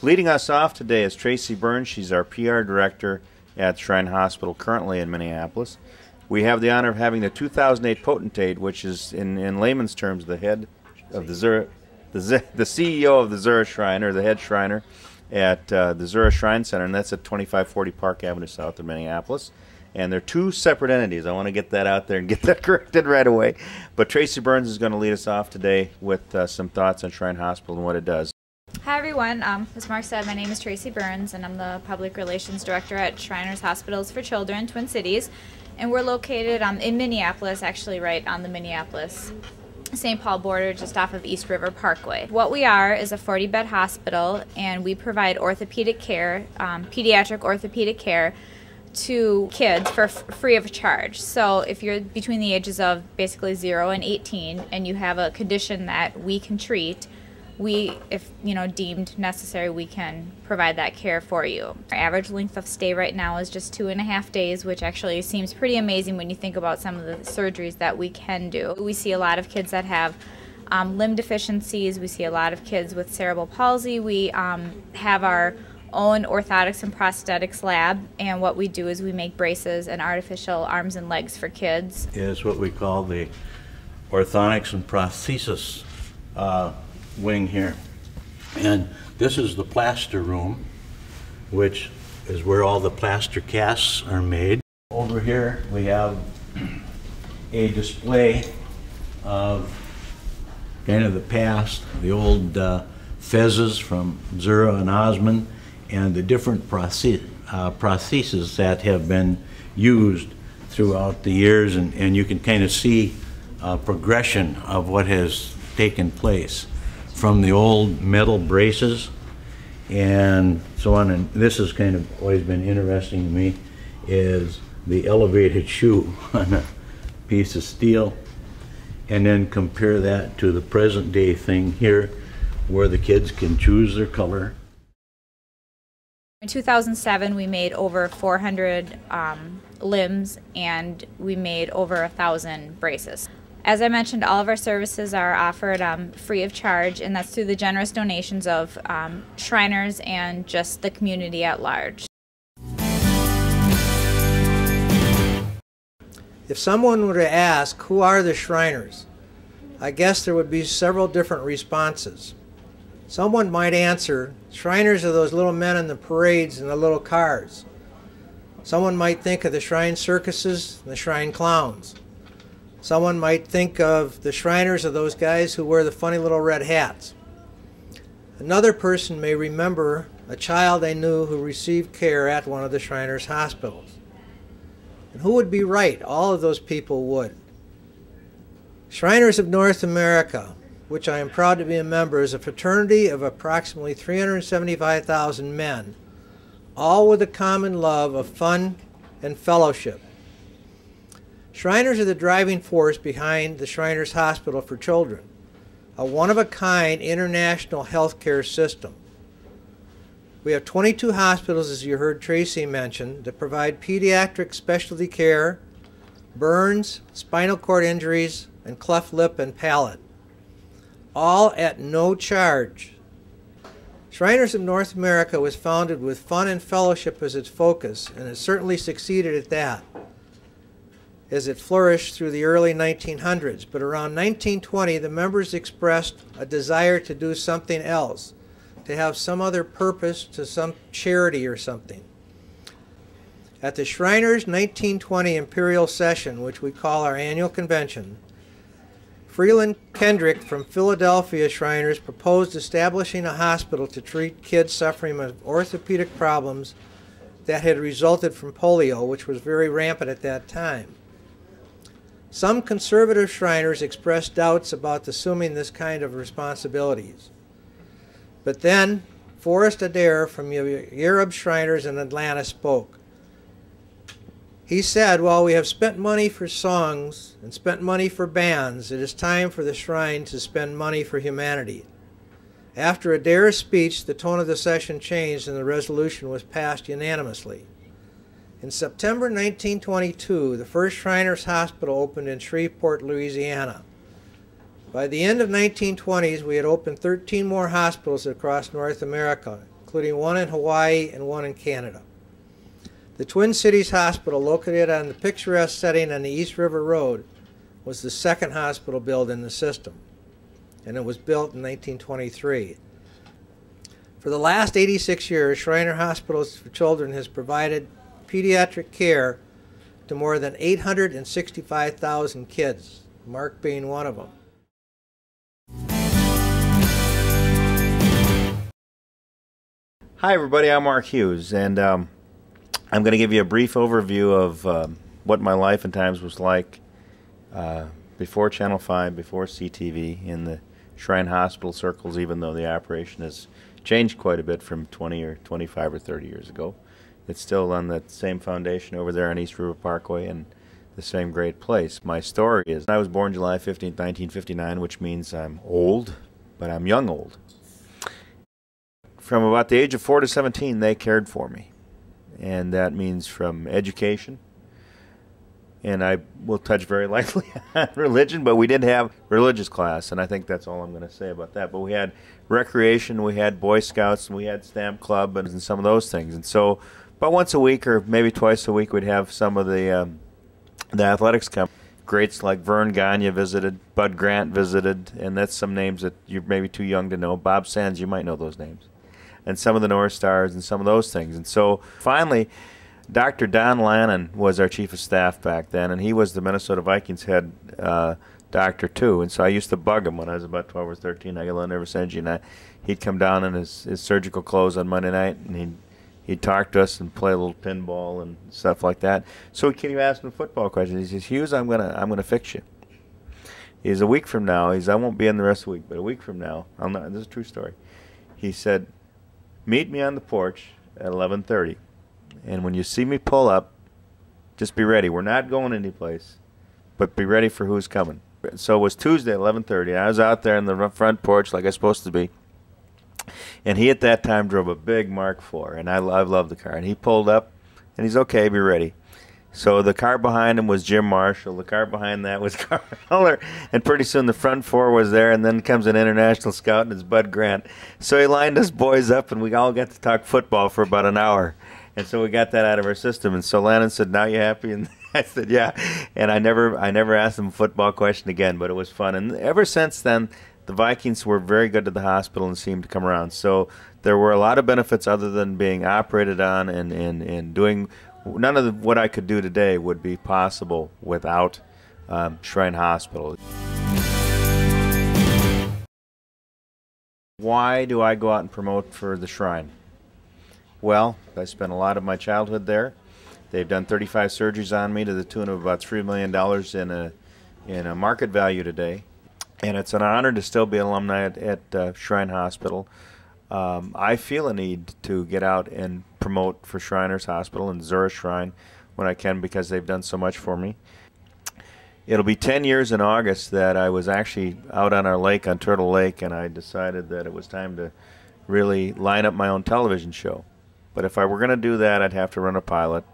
Leading us off today is Tracy Burns. She's our PR director at Shrine Hospital, currently in Minneapolis. We have the honor of having the 2008 potentate, which is, in layman's terms, the head of the CEO of the Zura Shrine, or the head Shriner at the Zura Shrine Center, and that's at 2540 Park Avenue South of Minneapolis. And they're two separate entities. I want to get that out there and get that corrected right away. But Tracy Burns is going to lead us off today with some thoughts on Shrine Hospital and what it does. Hi everyone, as Mark said, my name is Tracy Burns and I'm the Public Relations Director at Shriners Hospitals for Children, Twin Cities. And we're located in Minneapolis, actually right on the Minneapolis-St. Paul border, just off of East River Parkway. What we are is a 40-bed hospital, and we provide orthopedic care, pediatric orthopedic care, to kids for free of charge. So if you're between the ages of basically 0 and 18 and you have a condition that we can treat, if deemed necessary, we can provide that care for you. Our average length of stay right now is just 2.5 days, which actually seems pretty amazing when you think about some of the surgeries that we can do. We see a lot of kids that have limb deficiencies. We see a lot of kids with cerebral palsy. We have our own orthotics and prosthetics lab, and what we do is we make braces and artificial arms and legs for kids. Is what we call the orthotics and prosthesis wing here. And this is the plaster room, which is where all the plaster casts are made. Over here we have a display of kind of the past, the old fezzes from Zura and Osmond, and the different prostheses that have been used throughout the years, and you can kind of see progression of what has taken place from the old metal braces and so on. And this has kind of always been interesting to me, is the elevated shoe on a piece of steel, and then compare that to the present day thing here where the kids can choose their color. In 2007, we made over 400 limbs, and we made over 1,000 braces. As I mentioned, all of our services are offered free of charge, and that's through the generous donations of Shriners and just the community at large. If someone were to ask, who are the Shriners? I guess there would be several different responses. Someone might answer, Shriners are those little men in the parades and the little cars. Someone might think of the Shrine circuses and the Shrine clowns. Someone might think of the Shriners are those guys who wear the funny little red hats. Another person may remember a child they knew who received care at one of the Shriners hospitals. And who would be right? All of those people would. Shriners of North America, which I am proud to be a member, is a fraternity of approximately 375,000 men, all with a common love of fun and fellowship. Shriners are the driving force behind the Shriners Hospital for Children, a one-of-a-kind international healthcare system. We have 22 hospitals, as you heard Tracy mention, that provide pediatric specialty care, burns, spinal cord injuries, and cleft lip and palate, all at no charge. Shriners of North America was founded with fun and fellowship as its focus, and it certainly succeeded at that, as it flourished through the early 1900s. But around 1920, the members expressed a desire to do something else, to have some other purpose, to some charity or something. At the Shriners 1920 Imperial Session, which we call our annual convention, Freeland Kendrick from Philadelphia Shriners proposed establishing a hospital to treat kids suffering with orthopedic problems that had resulted from polio, which was very rampant at that time. Some conservative Shriners expressed doubts about assuming this kind of responsibilities. But then, Forrest Adair from Arab Shriners in Atlanta spoke. He said, while we have spent money for songs and spent money for bands, it is time for the Shrine to spend money for humanity. After Adair's speech, the tone of the session changed and the resolution was passed unanimously. In September 1922, the first Shriners Hospital opened in Shreveport, Louisiana. By the end of the 1920s, we had opened 13 more hospitals across North America, including one in Hawaii and one in Canada. The Twin Cities Hospital, located on the picturesque setting on the East River Road, was the second hospital built in the system, and it was built in 1923. For the last 86 years, Shriner Hospitals for Children has provided pediatric care to more than 865,000 kids, Mark being one of them. Hi everybody, I'm Mark Hughes, and I'm going to give you a brief overview of what my life and times was like before Channel 5, before CTV, in the Shrine Hospital circles, even though the operation has changed quite a bit from 20 or 25 or 30 years ago. It's still on that same foundation over there on East River Parkway and the same great place. My story is, I was born July 15th, 1959, which means I'm old, but I'm young old. From about the age of 4 to 17, they cared for me. And that means from education, and I will touch very lightly on religion, but we did have religious class, and I think that's all I'm going to say about that. But we had recreation, we had Boy Scouts, and we had Stamp Club, and some of those things. And so about once a week or maybe twice a week, we'd have some of the athletics come. Greats like Vern Gagne visited, Bud Grant visited, and that's some names that you're maybe too young to know. Bob Sands, you might know those names. And some of the North Stars and some of those things. And so finally, Dr. Don Lannon was our chief of staff back then, and he was the Minnesota Vikings head doctor too. And so I used to bug him when I was about 12 or 13. I got never send you, and he'd come down in his surgical clothes on Monday night, and he'd talk to us and play a little pinball and stuff like that. So he kept asking football questions. He says, "Hughes, I'm gonna fix you." He's a week from now. I won't be in the rest of the week, but a week from now, this is a true story. He said, "Meet me on the porch at 11:30, and when you see me pull up, just be ready. We're not going anyplace, but be ready for who's coming." So it was Tuesday at 11:30. I was out there on the front porch like I was supposed to be, and he at that time drove a big Mark IV, and I love the car. And he pulled up, and he's okay, be ready. So the car behind him was Jim Marshall. The car behind that was Carl Heller. And pretty soon the front four was there, and then comes an international scout, and it's Bud Grant. So he lined us boys up, and we all got to talk football for about an hour. And so we got that out of our system. And so Lannon said, "Now you happy?" And I said, "Yeah." And I never asked him a football question again, but it was fun. And ever since then, the Vikings were very good to the hospital and seemed to come around. So there were a lot of benefits other than being operated on and doing. None of what I could do today would be possible without Shrine Hospital. Why do I go out and promote for the Shrine? Well, I spent a lot of my childhood there. They've done 35 surgeries on me to the tune of about $3 million in a market value today. And it's an honor to still be an alumni at Shrine Hospital. I feel a need to get out and promote for Shriners Hospital and Zurich Shrine when I can, because they've done so much for me. It'll be 10 years in August that I was actually out on our lake, on Turtle Lake, and I decided that it was time to really line up my own television show. But if I were going to do that, I'd have to run a pilot,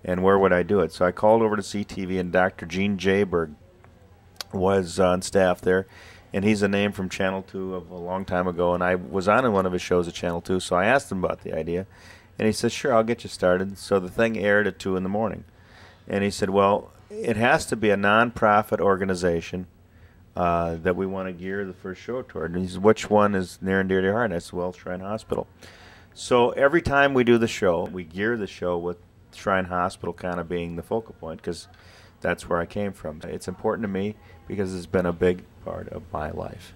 and where would I do it? So I called over to CTV, and Dr. Gene Jayberg was on staff there. And he's a name from Channel 2 of a long time ago, and I was on one of his shows at Channel 2, so I asked him about the idea. And he said, "Sure, I'll get you started." So the thing aired at 2 in the morning. And he said, "Well, it has to be a non-profit organization that we want to gear the first show toward." And he said, "Which one is near and dear to your heart?" And I said, "Well, Shrine Hospital." So every time we do the show, we gear the show with Shrine Hospital kind of being the focal point, because that's where I came from. It's important to me because it's been a big part of my life.